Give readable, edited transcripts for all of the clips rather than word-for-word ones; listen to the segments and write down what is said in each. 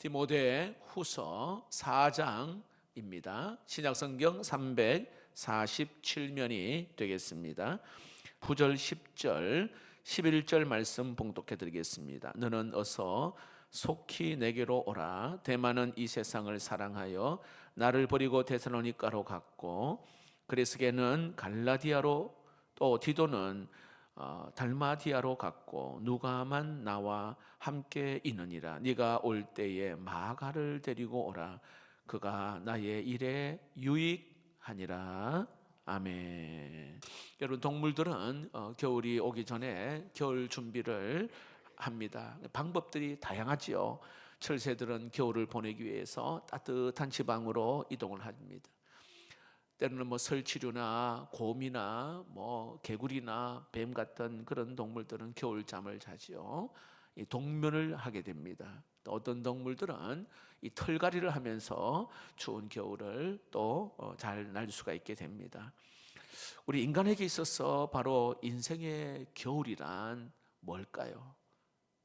디모데 후서 4장입니다. 신약성경 347면이 되겠습니다. 9절, 10절, 11절 말씀 봉독해 드리겠습니다. 너는 어서 속히 내게로 오라. 데마는 이 세상을 사랑하여 나를 버리고 데살로니가로 갔고, 그레스게는 갈라디아로, 또 디도는 달마디아로 갔고, 누가만 나와 함께 있느니라. 네가 올 때에 마가를 데리고 오라. 그가 나의 일에 유익하니라. 아멘. 여러분, 동물들은 겨울이 오기 전에 겨울 준비를 합니다. 방법들이 다양하지요. 철새들은 겨울을 보내기 위해서 따뜻한 지방으로 이동을 합니다. 때로는 설치류나 곰이나 개구리나 뱀 같은 그런 동물들은 겨울잠을 자지요. 이 동면을 하게 됩니다. 또 어떤 동물들은 이 털갈이를 하면서 추운 겨울을 또 잘 날 수가 있게 됩니다. 우리 인간에게 있어서 바로 인생의 겨울이란 뭘까요?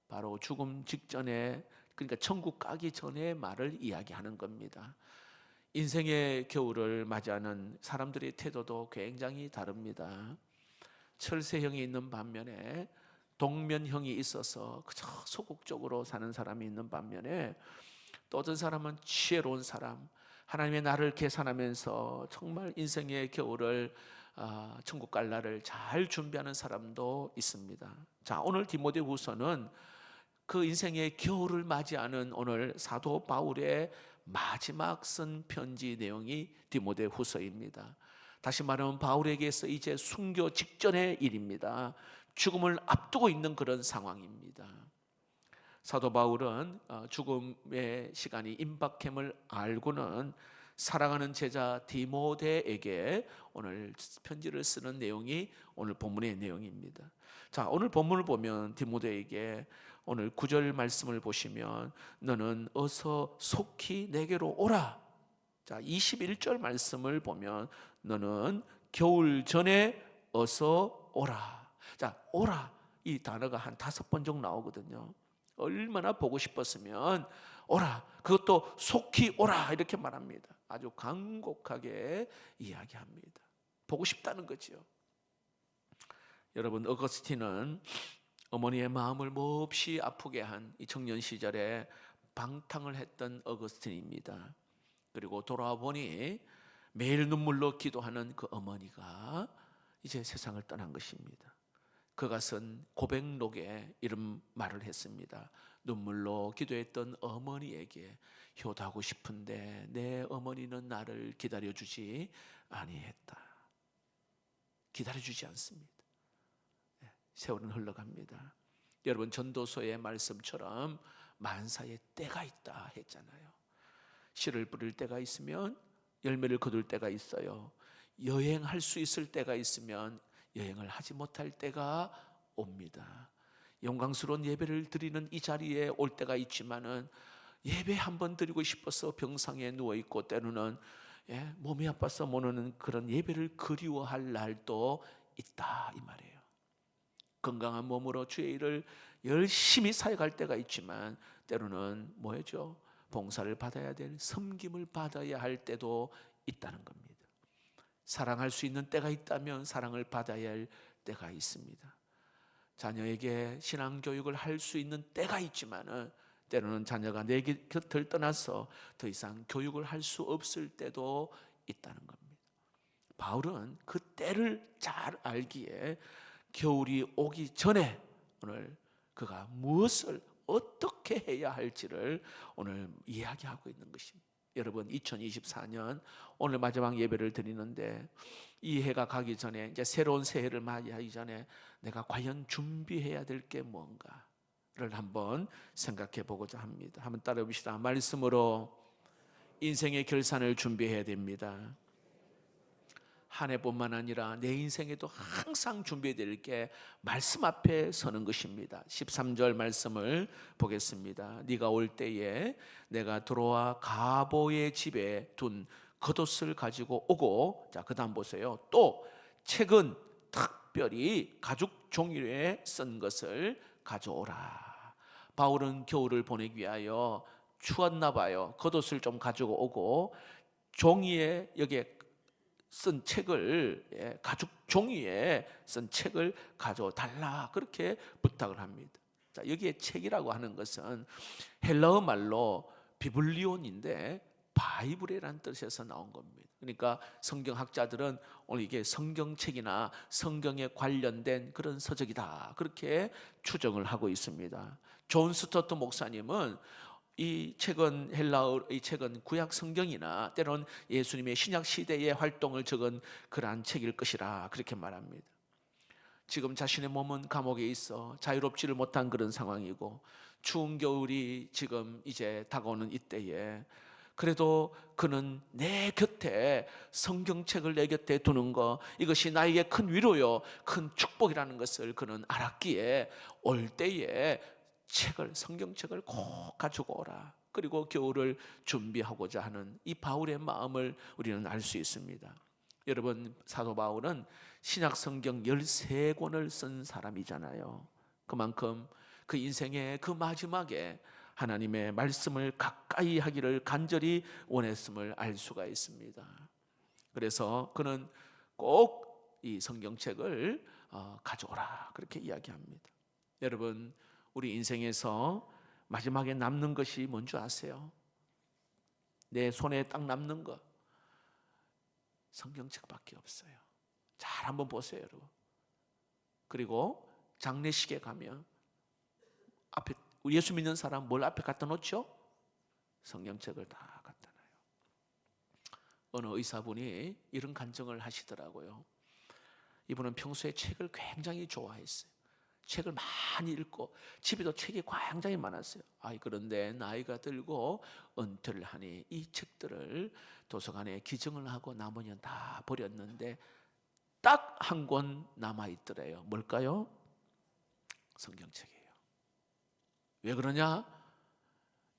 바로 죽음 직전에, 그러니까 천국 가기 전에 말을 이야기하는 겁니다. 인생의 겨울을 맞이하는 사람들의 태도도 굉장히 다릅니다. 철새형이 있는 반면에 동면형이 있어서 그저 소극적으로 사는 사람이 있는 반면에, 또 어떤 사람은 지혜로운 사람, 하나님의 나를 계산하면서 정말 인생의 겨울을 천국 갈 날을 잘 준비하는 사람도 있습니다. 자, 오늘 디모데후서는 그 인생의 겨울을 맞이하는 오늘 사도 바울의 마지막 쓴 편지 내용이 디모데후서입니다. 다시 말하면 바울에게서 이제 순교 직전의 일입니다. 죽음을 앞두고 있는 그런 상황입니다. 사도 바울은 죽음의 시간이 임박함을 알고는 사랑하는 제자 디모데에게 오늘 편지를 쓰는 내용이 오늘 본문의 내용입니다. 자, 오늘 본문을 보면 디모데에게 오늘 9절 말씀을 보시면 너는 어서 속히 내게로 오라. 자, 21절 말씀을 보면 너는 겨울 전에 어서 오라. 자, 오라 이 단어가 한 5번 정도 나오거든요. 얼마나 보고 싶었으면 오라, 그것도 속히 오라 이렇게 말합니다. 아주 간곡하게 이야기합니다. 보고 싶다는 거죠. 여러분, 어거스틴은 어머니의 마음을 몹시 아프게 한 이 청년 시절에 방탕을 했던 어거스틴입니다. 그리고 돌아와 보니 매일 눈물로 기도하는 그 어머니가 이제 세상을 떠난 것입니다. 그가 쓴 고백록에 이런 말을 했습니다. 눈물로 기도했던 어머니에게 효도하고 싶은데 내 어머니는 나를 기다려주지 아니했다. 기다려주지 않습니다. 세월은 흘러갑니다. 여러분, 전도서의 말씀처럼 만사에 때가 있다 했잖아요. 씨를 뿌릴 때가 있으면 열매를 거둘 때가 있어요. 여행할 수 있을 때가 있으면 여행을 하지 못할 때가 옵니다. 영광스러운 예배를 드리는 이 자리에 올 때가 있지만은 예배 한번 드리고 싶어서 병상에 누워있고, 때로는 몸이 아파서 못 오는 그런 예배를 그리워할 날도 있다 이 말이에요. 건강한 몸으로 주의 일을 열심히 사역할 때가 있지만 때로는 뭐죠? 봉사를 받아야 될, 섬김을 받아야 할 때도 있다는 겁니다. 사랑할 수 있는 때가 있다면 사랑을 받아야 할 때가 있습니다. 자녀에게 신앙교육을 할 수 있는 때가 있지만은 때로는 자녀가 내 곁을 떠나서 더 이상 교육을 할 수 없을 때도 있다는 겁니다. 바울은 그 때를 잘 알기에 겨울이 오기 전에 오늘 그가 무엇을 어떻게 해야 할지를 오늘 이야기하고 있는 것입니다. 여러분, 2024년 오늘 마지막 예배를 드리는데 이 해가 가기 전에, 이제 새로운 새해를 맞이하기 전에 내가 과연 준비해야 될 게 뭔가를 한번 생각해 보고자 합니다. 한번 따라해 봅시다. 말씀으로 인생의 결산을 준비해야 됩니다. 한 해뿐만 아니라 내 인생에도 항상 준비해야 될 게 말씀 앞에 서는 것입니다. 13절 말씀을 보겠습니다. 네가 올 때에 내가 들어와 가보의 집에 둔 겉옷을 가지고 오고, 자, 그 다음 보세요. 또 책은 특별히 가죽 종이에 쓴 것을 가져오라. 바울은 겨울을 보내기 위하여 추웠나 봐요. 겉옷을 좀 가지고 오고 종이에 여기에 쓴 책을 가죽 종이에 쓴 책을 가져 달라 그렇게 부탁을 합니다. 자, 여기에 책이라고 하는 것은 헬라어 말로 비블리온인데 바이블이라는 뜻에서 나온 겁니다. 그러니까 성경학자들은 오늘 이게 성경책이나 성경에 관련된 그런 서적이다 그렇게 추정을 하고 있습니다. 존 스토트 목사님은 이 책은 헬라어, 이 책은 구약 성경이나 때론 예수님의 신약 시대의 활동을 적은 그러한 책일 것이라 그렇게 말합니다. 지금 자신의 몸은 감옥에 있어 자유롭지를 못한 그런 상황이고 추운 겨울이 지금 이제 다가오는 이때에 그래도 그는 내 곁에 성경책을 내 곁에 두는 것 이것이 나에게 큰 위로요 큰 축복이라는 것을 그는 알았기에 올 때에 성경책을 꼭 가지고 오라. 그리고 겨울을 준비하고자 하는 이 바울의 마음을 우리는 알 수 있습니다. 여러분, 사도 바울은 신약 성경 13권을 쓴 사람이잖아요. 그만큼 그 인생의 그 마지막에 하나님의 말씀을 가까이 하기를 간절히 원했음을 알 수가 있습니다. 그래서 그는 꼭 이 성경책을 가져오라 그렇게 이야기합니다. 여러분, 우리 인생에서 마지막에 남는 것이 뭔지 아세요? 내 손에 딱 남는 것 성경책밖에 없어요. 잘 한번 보세요, 여러분. 그리고 장례식에 가면 앞에 예수 믿는 사람 뭘 앞에 갖다 놓죠? 성경책을 다 갖다 놔요. 어느 의사분이 이런 간증을 하시더라고요. 이분은 평소에 책을 굉장히 좋아했어요. 책을 많이 읽고 집에도 책이 굉장히 많았어요. 그런데 나이가 들고 은퇴를 하니 이 책들을 도서관에 기증을 하고 나머지는 다 버렸는데 딱 한 권 남아있더래요. 뭘까요? 성경책이에요. 왜 그러냐?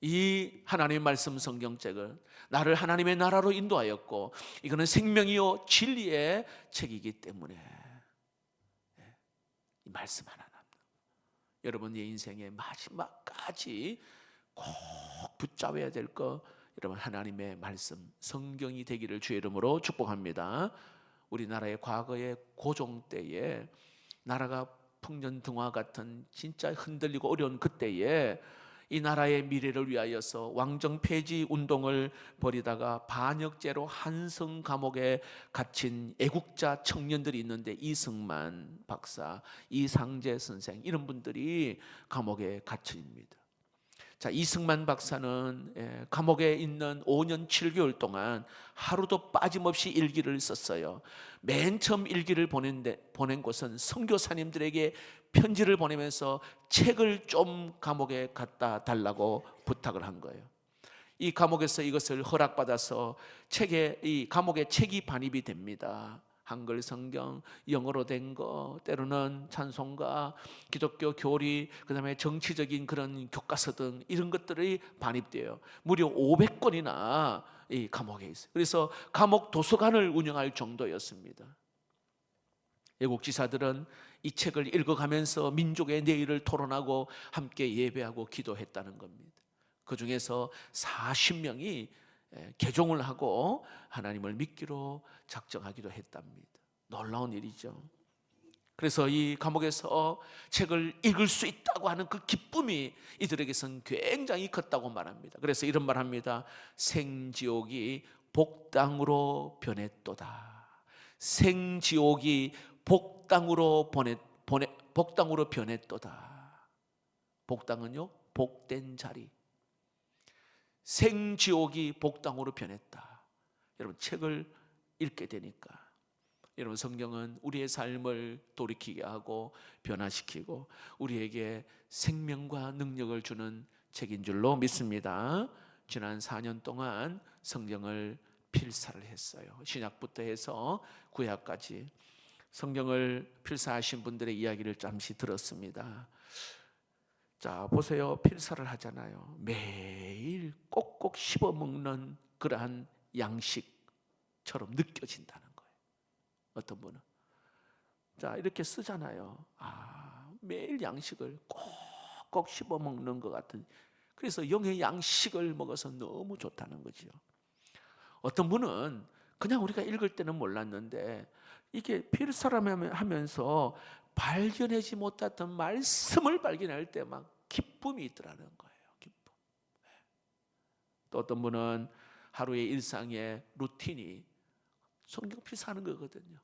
이 하나님의 말씀 성경책은 나를 하나님의 나라로 인도하였고 이거는 생명이요 진리의 책이기 때문에 이 말씀 하나 여러분의 인생의 마지막까지 꼭 붙잡아야 될 거 여러분 하나님의 말씀 성경이 되기를 주의 이름으로 축복합니다. 우리나라의 과거의 고종 때에 나라가 풍년등화 같은 진짜 흔들리고 어려운 그때에 이 나라의 미래를 위하여서 왕정 폐지 운동을 벌이다가 반역죄로 한성 감옥에 갇힌 애국자 청년들이 있는데 이승만 박사, 이상재 선생 이런 분들이 감옥에 갇힙니다. 자, 이승만 박사는 감옥에 있는 5년 7개월 동안 하루도 빠짐없이 일기를 썼어요. 맨 처음 일기를 보낸 곳은 선교사님들에게 편지를 보내면서 책을 좀 감옥에 갖다 달라고 부탁을 한 거예요. 이 감옥에서 이것을 허락받아서 이 감옥에 책이 반입이 됩니다. 한글 성경, 영어로 된 거, 때로는 찬송가, 기독교 교리, 그다음에 정치적인 그런 교과서 등 이런 것들이 반입돼요. 무려 500권이나 이 감옥에 있어요. 그래서 감옥 도서관을 운영할 정도였습니다. 애국지사들은 이 책을 읽어가면서 민족의 내일을 토론하고 함께 예배하고 기도했다는 겁니다. 그 중에서 40명이 개종을 하고 하나님을 믿기로 작정하기도 했답니다. 놀라운 일이죠. 그래서 이 감옥에서 책을 읽을 수 있다고 하는 그 기쁨이 이들에게선 굉장히 컸다고 말합니다. 그래서 이런 말합니다. 생지옥이 복당으로 변했도다. 생지옥이 복당으로 변했도다. 복당은요, 복된 자리. 생지옥이 복당으로 변했다. 여러분 책을 읽게 되니까 여러분 성경은 우리의 삶을 돌이키게 하고 변화시키고 우리에게 생명과 능력을 주는 책인 줄로 믿습니다. 지난 4년 동안 성경을 필사를 했어요. 신약부터 해서 구약까지 성경을 필사하신 분들의 이야기를 잠시 들었습니다. 자, 보세요. 필사를 하잖아요. 매일 꼭꼭 씹어 먹는 그러한 양식처럼 느껴진다는 거예요. 어떤 분은 자, 이렇게 쓰잖아요. 매일 양식을 꼭꼭 씹어 먹는 것 같은 그래서 영의 양식을 먹어서 너무 좋다는 거지요. 어떤 분은 그냥 우리가 읽을 때는 몰랐는데 이게 필사람하면서 발견하지 못했던 말씀을 발견할 때 막 기쁨이 있더라는 거예요. 기쁨. 또 어떤 분은 하루의 일상의 루틴이 성경 필사하는 거거든요.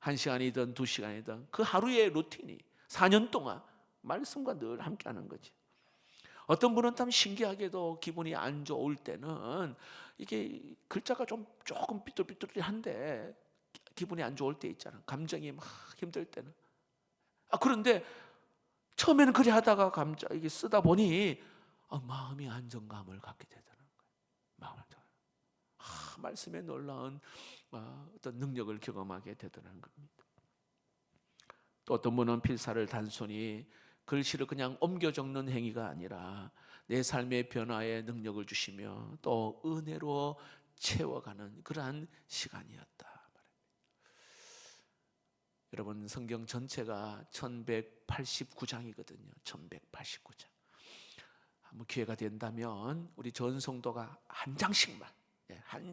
1시간이든 2시간이든 그 하루의 루틴이 4년 동안 말씀과 늘 함께하는 거지. 어떤 분은 참 신기하게도 기분이 안 좋을 때는 이게 글자가 조금 삐뚤삐뚤한데 기분이 안 좋을 때 있잖아. 감정이 막 힘들 때는. 그런데 처음에는 그래 하다가 이게 쓰다 보니 마음이 안정감을 갖게 되더라는 거예요. 마음을 말씀에 놀라운 어떤 능력을 경험하게 되더라는 겁니다. 또 어떤 분은 필사를 단순히 글씨를 그냥 옮겨 적는 행위가 아니라 내 삶의 변화에 능력을 주시며 또 은혜로 채워가는 그러한 시간이었다. 여러분, 성경 전체가 1189장이거든요. 1189장. 한번 기회가 된다면 우리 전 성도가 한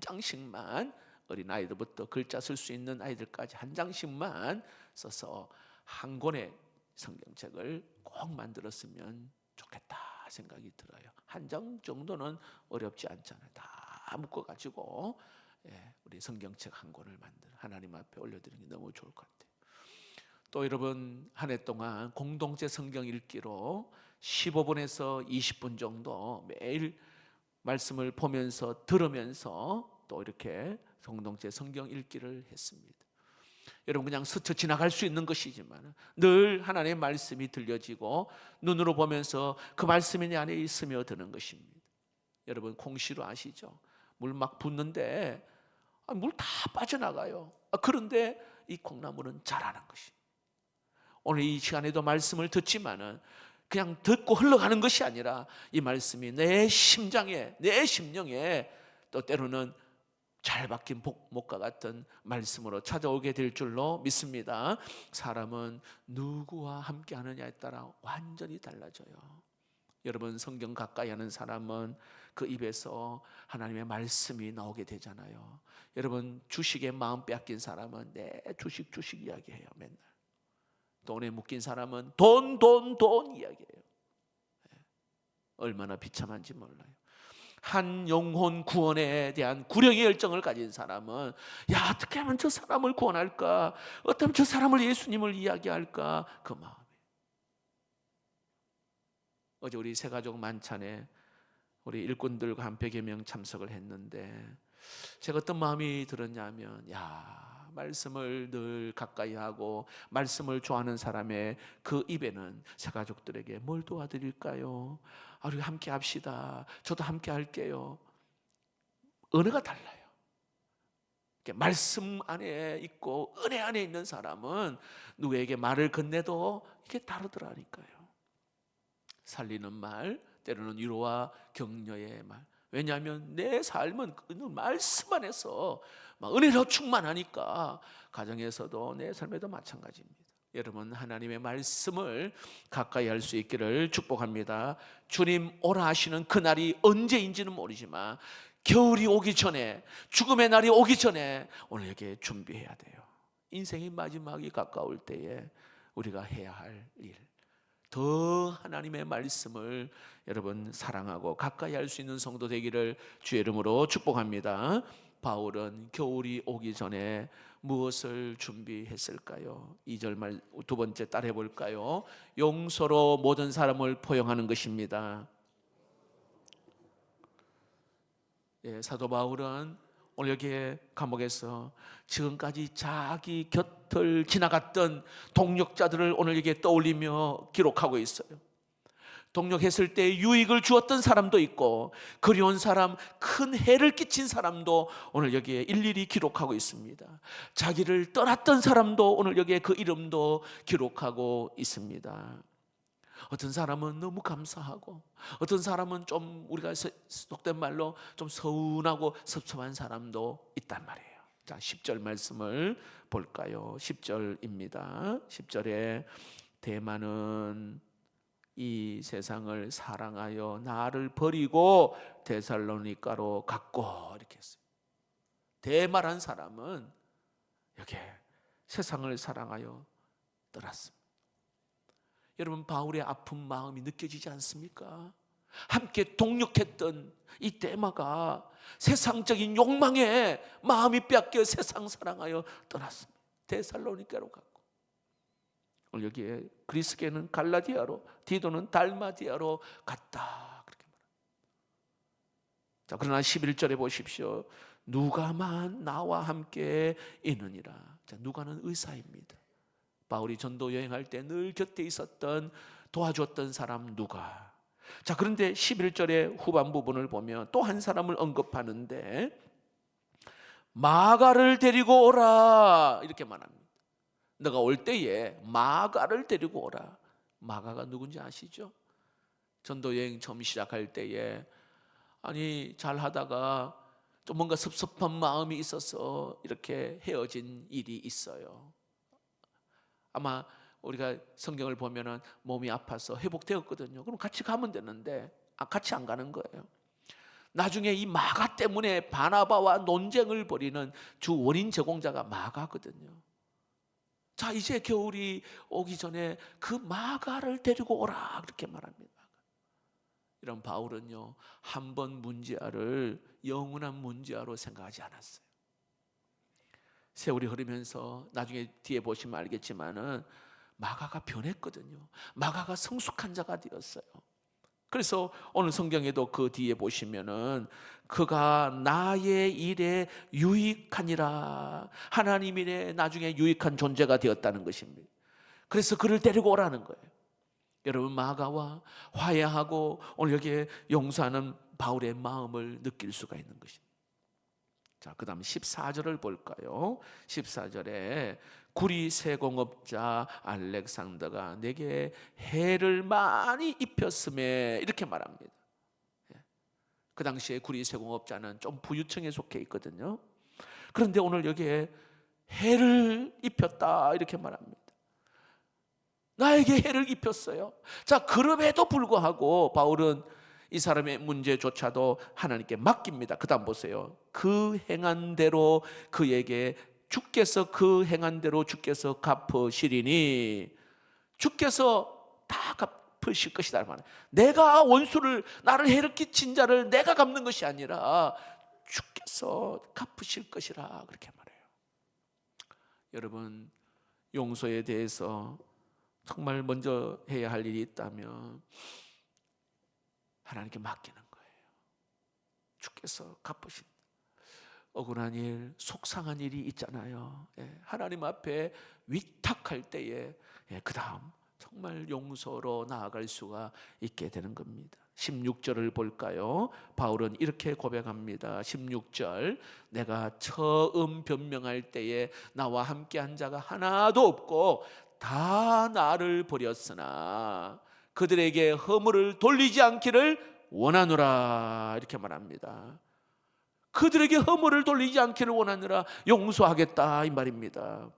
장씩만 어린 아이들부터 글자 쓸 수 있는 아이들까지 한 장씩만 써서 한 권의 성경책을 꼭 만들었으면 좋겠다 생각이 들어요. 한 장 정도는 어렵지 않잖아요. 다 묶어가지고 우리 성경책 한 권을 만들 하나님 앞에 올려드리는 게 너무 좋을 것 같아요. 또 여러분, 한 해 동안 공동체 성경 읽기로 15분에서 20분 정도 매일 말씀을 보면서 들으면서 또 이렇게 공동체 성경 읽기를 했습니다. 여러분, 그냥 스쳐 지나갈 수 있는 것이지만 늘 하나님의 말씀이 들려지고 눈으로 보면서 그 말씀이 내 안에 있으며 드는 것입니다. 여러분, 콩시루 아시죠? 물 막 붓는데 물 다 빠져나가요. 그런데 이 콩나물은 자라는 것입니다. 오늘 이 시간에도 말씀을 듣지만은 그냥 듣고 흘러가는 것이 아니라 이 말씀이 내 심장에, 내 심령에 또 때로는 잘 박힌 목과 같은 말씀으로 찾아오게 될 줄로 믿습니다. 사람은 누구와 함께 하느냐에 따라 완전히 달라져요. 여러분, 성경 가까이 하는 사람은 그 입에서 하나님의 말씀이 나오게 되잖아요. 여러분, 주식에 마음 빼앗긴 사람은 내 주식 이야기해요. 맨날 돈에 묶인 사람은 돈 이야기해요. 얼마나 비참한지 몰라요. 한 영혼 구원에 대한 구령의 열정을 가진 사람은 어떻게 하면 저 사람을 구원할까? 어떻게 하면 저 사람을 예수님을 이야기할까? 그 마음이에요. 어제 우리 새가족 만찬에 우리 일꾼들과 한 100여 명 참석을 했는데 제가 어떤 마음이 들었냐면 말씀을 늘 가까이 하고 말씀을 좋아하는 사람의 그 입에는 새가족들에게 뭘 도와드릴까요? 우리 함께 합시다. 저도 함께 할게요. 은혜가 달라요. 말씀 안에 있고 은혜 안에 있는 사람은 누구에게 말을 건네도 이게 다르더라니까요. 살리는 말, 때로는 위로와 격려의 말. 왜냐하면 내 삶은 그 말씀 안에서 은혜로 충만하니까 가정에서도 내 삶에도 마찬가지입니다. 여러분, 하나님의 말씀을 가까이 할 수 있기를 축복합니다. 주님 오라 하시는 그날이 언제인지는 모르지만 겨울이 오기 전에, 죽음의 날이 오기 전에 오늘에게 준비해야 돼요. 인생의 마지막이 가까울 때에 우리가 해야 할 일, 더 하나님의 말씀을 여러분 사랑하고 가까이 할 수 있는 성도 되기를 주의 이름으로 축복합니다. 바울은 겨울이 오기 전에 무엇을 준비했을까요? 2절 말 두 번째 따라해 볼까요? 용서로 모든 사람을 포용하는 것입니다. 사도 바울은 오늘 여기에 감옥에서 지금까지 자기 곁을 지나갔던 동역자들을 오늘 여기에 떠올리며 기록하고 있어요. 동역했을 때 유익을 주었던 사람도 있고 그리운 사람, 큰 해를 끼친 사람도 오늘 여기에 일일이 기록하고 있습니다. 자기를 떠났던 사람도 오늘 여기에 그 이름도 기록하고 있습니다. 어떤 사람은 너무 감사하고 어떤 사람은 좀 우리가 속된 말로 좀 서운하고 섭섭한 사람도 있단 말이에요. 자, 10절 말씀을 볼까요? 10절입니다. 10절에 대만은 이 세상을 사랑하여 나를 버리고 데살로니가로 갔고 이렇게 했어요. 대마란 사람은 여기에 세상을 사랑하여 떠났습니다. 여러분, 바울의 아픈 마음이 느껴지지 않습니까? 함께 동역했던 이 데마가 세상적인 욕망에 마음이 뺏겨 세상 사랑하여 떠났습니다. 데살로니가로 갔고, 오늘 여기에 그리스계는 갈라디아로, 디도는 달마디아로 갔다 그렇게 말합니다. 자, 그러나 11절에 보십시오. 누가만 나와 함께 있느니라. 자, 누가는 의사입니다. 바울이 전도 여행할 때 늘 곁에 있었던, 도와줬던 사람 누가. 자, 그런데 11절의 후반 부분을 보면 또 한 사람을 언급하는데 마가를 데리고 오라 이렇게 말합니다. 너가 올 때에 마가를 데리고 오라. 마가가 누군지 아시죠? 전도 여행 처음 시작할 때에 아니 잘 하다가 좀 뭔가 섭섭한 마음이 있어서 이렇게 헤어진 일이 있어요. 아마 우리가 성경을 보면은 몸이 아파서 회복되었거든요. 그럼 같이 가면 되는데 같이 안 가는 거예요. 나중에 이 마가 때문에 바나바와 논쟁을 벌이는 주 원인 제공자가 마가거든요. 자, 이제 겨울이 오기 전에 그 마가를 데리고 오라 그렇게 말합니다. 이런 바울은요, 한 번 문제아를 영원한 문제아로 생각하지 않았어요. 세월이 흐르면서 나중에 뒤에 보시면 알겠지만은 마가가 변했거든요. 마가가 성숙한 자가 되었어요. 그래서 오늘 성경에도 그 뒤에 보시면은 그가 나의 일에 유익하니라, 하나님 일에 나중에 유익한 존재가 되었다는 것입니다. 그래서 그를 데리고 오라는 거예요. 여러분, 마가와 화해하고 오늘 여기에 용서하는 바울의 마음을 느낄 수가 있는 것입니다. 자, 그 다음 14절을 볼까요? 14절에 구리 세공업자 알렉산더가 내게 해를 많이 입혔음에 이렇게 말합니다. 그 당시에 구리 세공업자는 좀 부유층에 속해 있거든요. 그런데 오늘 여기에 해를 입혔다 이렇게 말합니다. 나에게 해를 입혔어요. 자, 그럼에도 불구하고 바울은 이 사람의 문제조차도 하나님께 맡깁니다. 그 다음 보세요. 그 행한 대로 그에게 주께서 그 행한 대로 주께서 갚으시리니, 주께서 다 갚으실 것이다 말이에요. 내가 원수를, 나를 해를 끼친 자를 내가 갚는 것이 아니라 주께서 갚으실 것이라 그렇게 말해요. 여러분, 용서에 대해서 정말 먼저 해야 할 일이 있다면 하나님께 맡기는 거예요. 주께서 갚으신다. 억울한 일, 속상한 일이 있잖아요. 하나님 앞에 위탁할 때에 그 다음 정말 용서로 나아갈 수가 있게 되는 겁니다. 16절을 볼까요? 바울은 이렇게 고백합니다. 16절, 내가 처음 변명할 때에 나와 함께한 자가 하나도 없고 다 나를 버렸으나 그들에게 허물을 돌리지 않기를 원하노라 이렇게 말합니다. 그들에게 허물을 돌리지 않기를 원하느라 용서하겠다 이 말입니다.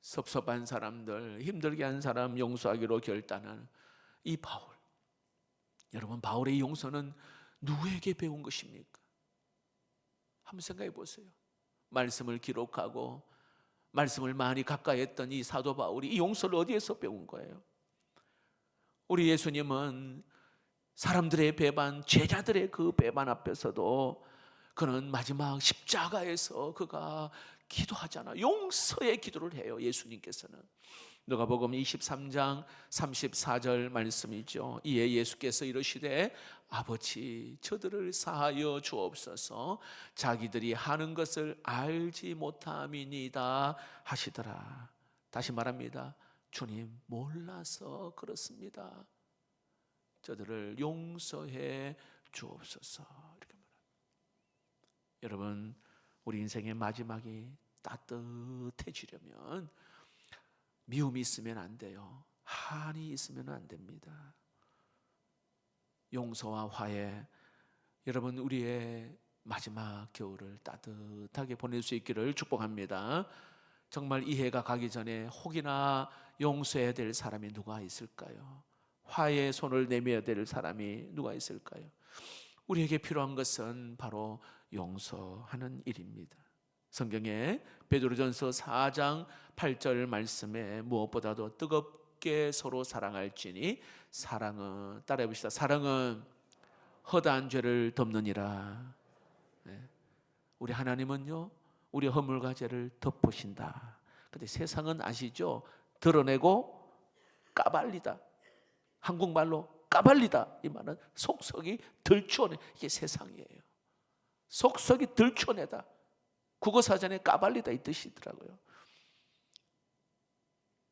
섭섭한 사람들, 힘들게 한 사람 용서하기로 결단한 이 바울. 여러분, 바울의 용서는 누구에게 배운 것입니까? 한번 생각해 보세요. 말씀을 기록하고 말씀을 많이 가까이 했던 이 사도 바울이 이 용서를 어디에서 배운 거예요? 우리 예수님은 사람들의 배반, 제자들의 그 배반 앞에서도 그는 마지막 십자가에서 그가 기도하잖아. 용서의 기도를 해요. 예수님께서는. 누가복음 23장 34절 말씀이죠. 이에 예수께서 이르시되 아버지 저들을 사하여 주옵소서 자기들이 하는 것을 알지 못함이니이다 하시더라. 다시 말합니다. 주님 몰라서 그렇습니다. 저들을 용서해 주옵소서 이렇게 말합니다. 여러분, 우리 인생의 마지막이 따뜻해지려면 미움이 있으면 안 돼요. 한이 있으면 안 됩니다. 용서와 화해, 여러분 우리의 마지막 겨울을 따뜻하게 보낼 수 있기를 축복합니다. 정말 이 해가 가기 전에 혹이나 용서해야 될 사람이 누가 있을까요? 화해의 손을 내밀어야 될 사람이 누가 있을까요? 우리에게 필요한 것은 바로 용서하는 일입니다. 성경에 베드로전서 4장 8절 말씀에 무엇보다도 뜨겁게 서로 사랑할지니 사랑은, 따라해 봅시다. 사랑은 허다한 죄를 덮느니라. 우리 하나님은요, 우리 허물과 죄를 덮으신다. 근데 세상은 아시죠? 드러내고 까발리다. 한국말로 까발리다. 이 말은 속속이 들추어내. 이게 세상이에요. 속속이 들추어내다. 국어사전에 까발리다 이 뜻이더라고요.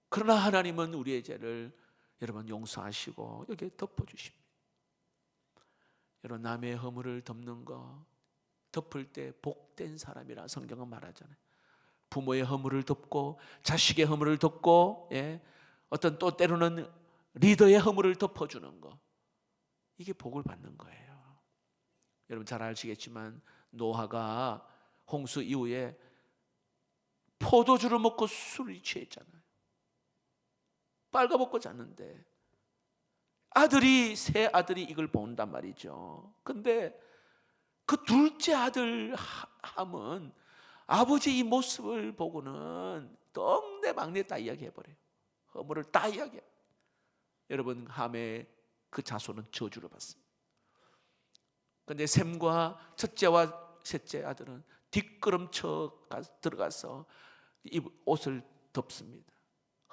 그러나 하나님은 우리의 죄를 여러분 용서하시고 여기에 덮어주십니다. 여러분, 남의 허물을 덮는 거, 덮을 때 복된 사람이라 성경은 말하잖아요. 부모의 허물을 덮고 자식의 허물을 덮고, 어떤 또 때로는 리더의 허물을 덮어주는 거, 이게 복을 받는 거예요. 여러분 잘 아시겠지만 노아가 홍수 이후에 포도주를 먹고 술이 취했잖아요. 빨가벗고 잤는데 새 아들이 이걸 본단 말이죠. 근데 그 둘째 아들 함은 아버지 이 모습을 보고는 똥내 막내 다 이야기해버려요. 허물을 다 이야기해요. 여러분, 함의 그 자손은 저주를 받습니다. 그런데 셈과 첫째와 셋째 아들은 뒷걸음쳐 들어가서 이 옷을 덮습니다.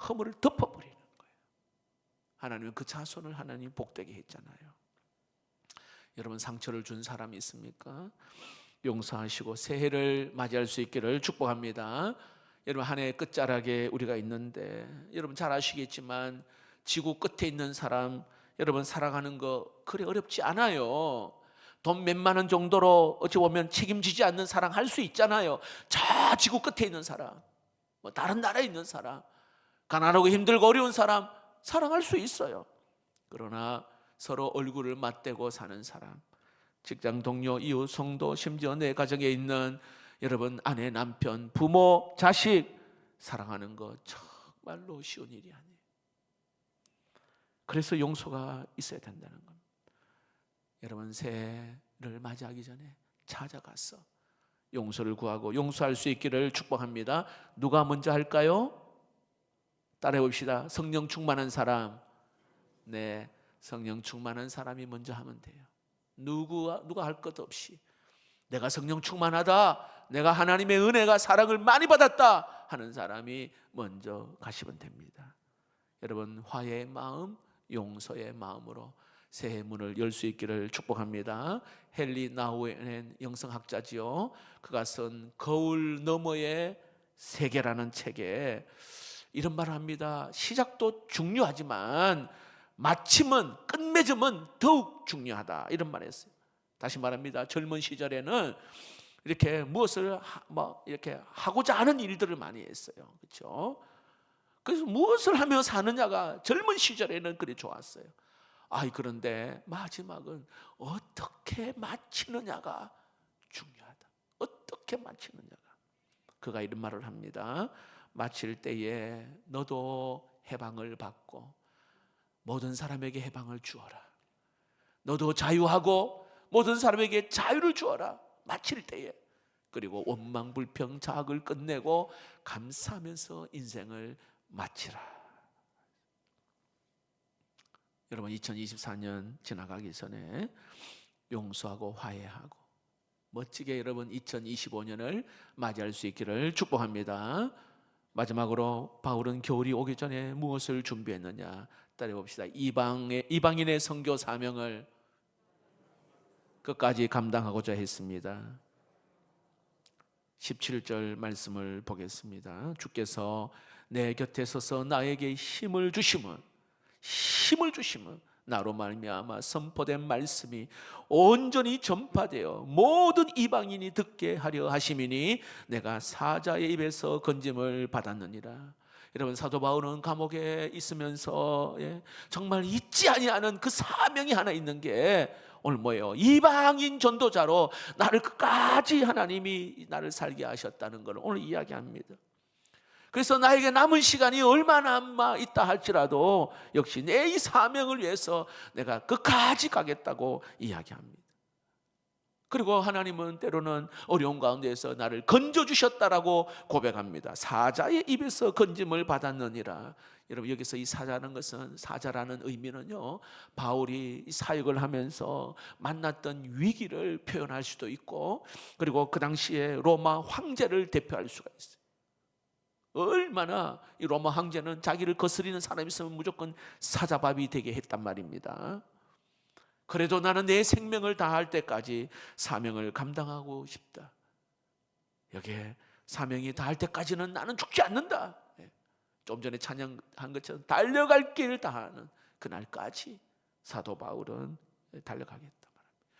허물을 덮어버리는 거예요. 하나님은 그 자손을 하나님 복되게 했잖아요. 여러분, 상처를 준 사람이 있습니까? 용서하시고 새해를 맞이할 수 있기를 축복합니다. 여러분, 한 해 끝자락에 우리가 있는데 여러분 잘 아시겠지만 지구 끝에 있는 사람, 여러분 살아가는 거 그리 어렵지 않아요. 돈 몇만 원 정도로 어찌 보면 책임지지 않는 사랑 할 수 있잖아요. 저 지구 끝에 있는 사람, 뭐 다른 나라에 있는 사람, 가난하고 힘들고 어려운 사람 사랑할 수 있어요. 그러나 서로 얼굴을 맞대고 사는 사람, 직장 동료, 이웃, 성도, 심지어 내 가정에 있는 여러분 아내, 남편, 부모, 자식 사랑하는 거 정말로 쉬운 일이 아니에요. 그래서 용서가 있어야 된다는 겁니다. 여러분, 새해를 맞이하기 전에 찾아가서 용서를 구하고 용서할 수 있기를 축복합니다. 누가 먼저 할까요? 따라해 봅시다. 성령 충만한 사람. 네, 성령 충만한 사람이 먼저 하면 돼요. 누가 할 것 없이 내가 성령 충만하다, 내가 하나님의 은혜가 사랑을 많이 받았다 하는 사람이 먼저 가시면 됩니다. 여러분, 화해의 마음, 용서의 마음으로 새해 문을 열 수 있기를 축복합니다. 헨리 나우엔 영성학자지요. 그가 쓴 거울 너머의 세계라는 책에 이런 말을 합니다. 시작도 중요하지만 마침은, 끝맺음은 더욱 중요하다, 이런 말을 했어요. 다시 말합니다. 젊은 시절에는 이렇게 무엇을 이렇게 하고자 하는 일들을 많이 했어요. 그렇죠? 그래서 무엇을 하며 사느냐가 젊은 시절에는 그리 좋았어요. 그런데 마지막은 어떻게 마치느냐가 중요하다. 어떻게 마치느냐가. 그가 이런 말을 합니다. 마칠 때에 너도 해방을 받고 모든 사람에게 해방을 주어라. 너도 자유하고 모든 사람에게 자유를 주어라. 마칠 때에. 그리고 원망, 불평, 자학을 끝내고 감사하면서 인생을 마치라. 여러분, 2024년 지나가기 전에 용서하고 화해하고 멋지게 여러분 2025년을 맞이할 수 있기를 축복합니다. 마지막으로 바울은 겨울이 오기 전에 무엇을 준비했느냐? 따라해 봅시다. 이방인의 선교 사명을 끝까지 감당하고자 했습니다. 17절 말씀을 보겠습니다. 주께서 내 곁에 서서 나에게 힘을 주심은 나로 말미암아 선포된 말씀이 온전히 전파되어 모든 이방인이 듣게 하려 하심이니 내가 사자의 입에서 건짐을 받았느니라. 여러분, 사도 바울은 감옥에 있으면서 정말 잊지 아니하는 그 사명이 하나 있는 게 오늘 뭐예요? 이방인 전도자로 나를 끝까지 하나님이 나를 살게 하셨다는 걸 오늘 이야기합니다. 그래서 나에게 남은 시간이 얼마나 있다 할지라도 역시 내 이 사명을 위해서 내가 끝까지 가겠다고 이야기합니다. 그리고 하나님은 때로는 어려운 가운데에서 나를 건져주셨다라고 고백합니다. 사자의 입에서 건짐을 받았느니라. 여러분, 여기서 이 사자라는 것은, 사자라는 의미는요, 바울이 사역을 하면서 만났던 위기를 표현할 수도 있고, 그리고 그 당시에 로마 황제를 대표할 수가 있어요. 얼마나 이 로마 황제는 자기를 거스리는 사람이 있으면 무조건 사자밥이 되게 했단 말입니다. 그래도 나는 내 생명을 다할 때까지 사명을 감당하고 싶다. 여기에 사명이 다할 때까지는 나는 죽지 않는다. 좀 전에 찬양한 것처럼 달려갈 길을 다하는 그날까지 사도 바울은 달려가겠다 말합니다.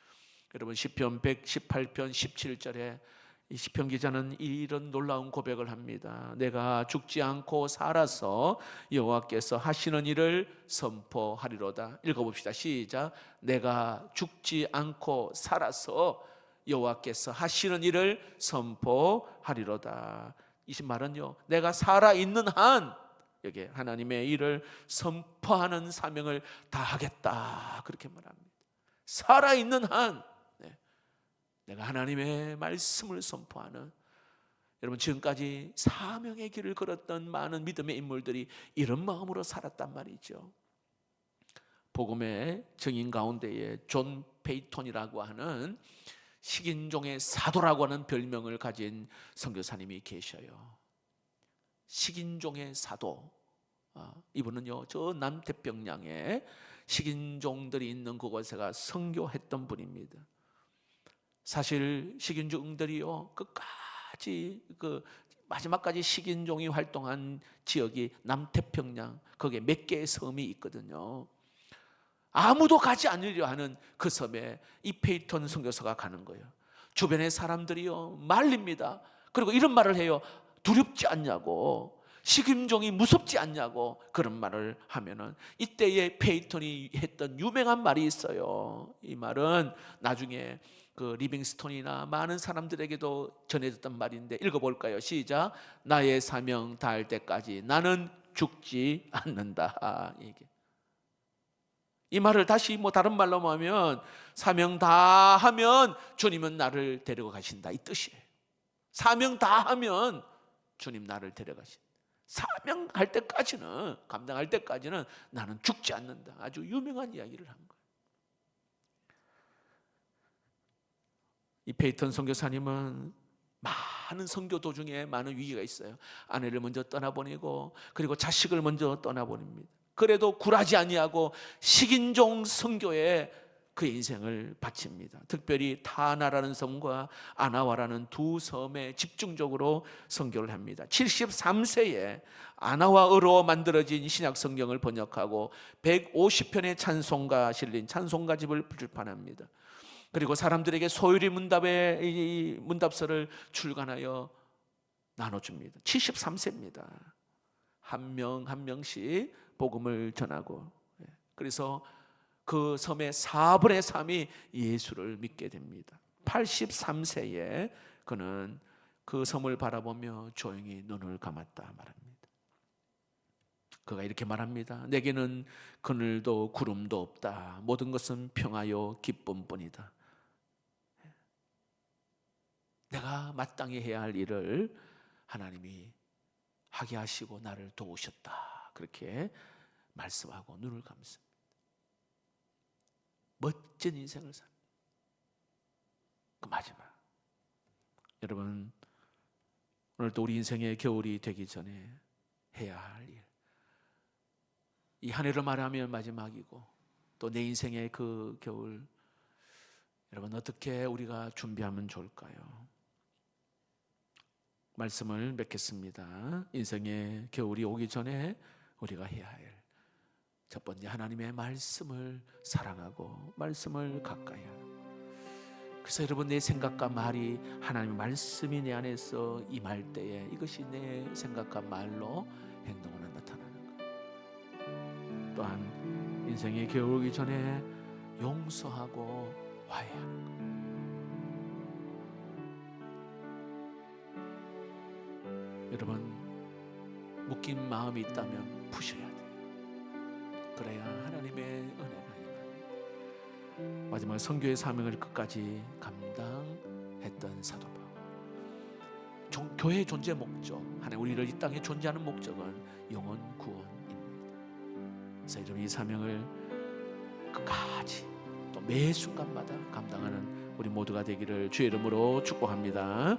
여러분, 시편 118편 17절에 이 시편 기자는 이런 놀라운 고백을 합니다. 내가 죽지 않고 살아서 여호와께서 하시는 일을 선포하리로다. 읽어봅시다. 시작. 내가 죽지 않고 살아서 여호와께서 하시는 일을 선포하리로다. 이 말은요, 내가 살아있는 한 여기 하나님의 일을 선포하는 사명을 다하겠다, 그렇게 말합니다. 살아있는 한 내가 하나님의 말씀을 선포하는, 여러분, 지금까지 사명의 길을 걸었던 많은 믿음의 인물들이 이런 마음으로 살았단 말이죠. 복음의 증인 가운데에 존 페이톤이라고 하는 식인종의 사도라고 하는 별명을 가진 선교사님이 계셔요. 식인종의 사도. 이분은요, 저 남태평양에 식인종들이 있는 그곳에가 선교했던 분입니다. 사실 식인종들이요, 끝까지 마지막까지 식인종이 활동한 지역이 남태평양, 거기에 몇 개의 섬이 있거든요. 아무도 가지 않으려 하는 그 섬에 이 페이턴 선교사가 가는 거예요. 주변의 사람들이요 말립니다. 그리고 이런 말을 해요. 두렵지 않냐고, 식인종이 무섭지 않냐고 그런 말을 하면은, 이때에 페이턴이 했던 유명한 말이 있어요. 이 말은 나중에 그 리빙스톤이나 많은 사람들에게도 전해졌던 말인데 읽어볼까요? 시작. 나의 사명 다할 때까지 나는 죽지 않는다. 이 말을 다시 다른 말로 하면, 사명 다 하면 주님은 나를 데리고 가신다, 이 뜻이에요. 사명 다 하면 주님 나를 데려가신다. 사명할 때까지는, 감당할 때까지는 나는 죽지 않는다. 아주 유명한 이야기를 한 거예요. 이 페이턴 선교사님은 많은 선교 도중에 많은 위기가 있어요. 아내를 먼저 떠나보내고, 그리고 자식을 먼저 떠나보냅니다. 그래도 굴하지 아니하고 식인종 선교에 그의 인생을 바칩니다. 특별히 타나라는 섬과 아나와라는 두 섬에 집중적으로 선교를 합니다. 73세에 아나와어로 만들어진 신약 성경을 번역하고 150편의 찬송가 실린 찬송가집을 출판합니다. 그리고 사람들에게 소요리 문답의 문답서를 출간하여 나눠줍니다. 73세입니다. 한 명 한 명씩 복음을 전하고, 그래서 그 섬의 4분의 3이 예수를 믿게 됩니다. 83세에 그는 그 섬을 바라보며 조용히 눈을 감았다 말합니다. 그가 이렇게 말합니다. 내게는 그늘도 구름도 없다. 모든 것은 평화요 기쁨뿐이다. 내가 마땅히 해야 할 일을 하나님이 하게 하시고 나를 도우셨다, 그렇게 말씀하고 눈을 감습니다. 멋진 인생을 삽니다. 그 마지막, 여러분, 오늘도 우리 인생의 겨울이 되기 전에 해야 할 일, 이 한 해를 말하면 마지막이고 또 내 인생의 그 겨울, 여러분 어떻게 우리가 준비하면 좋을까요? 말씀을 맺겠습니다. 인생의 겨울이 오기 전에 우리가 해야 할 첫 번째, 하나님의 말씀을 사랑하고 말씀을 가까이 하는. 그래서 여러분, 내 생각과 말이 하나님의 말씀이 내 안에서 임할 때에 이것이 내 생각과 말로 행동으로 나타나는 것. 또한 인생의 겨울 오기 전에 용서하고 화해하는 것. 여러분, 묶인 마음이 있다면 푸셔야 돼요. 그래야 하나님의 은혜가 임합니다. 마지막 선교의 사명을 끝까지 감당했던 사도 바울. 교회의 존재 목적, 하나님 우리를 이 땅에 존재하는 목적은 영혼 구원입니다. 그래서 여러분 이 사명을 끝까지 또 매 순간마다 감당하는 우리 모두가 되기를 주의 이름으로 축복합니다.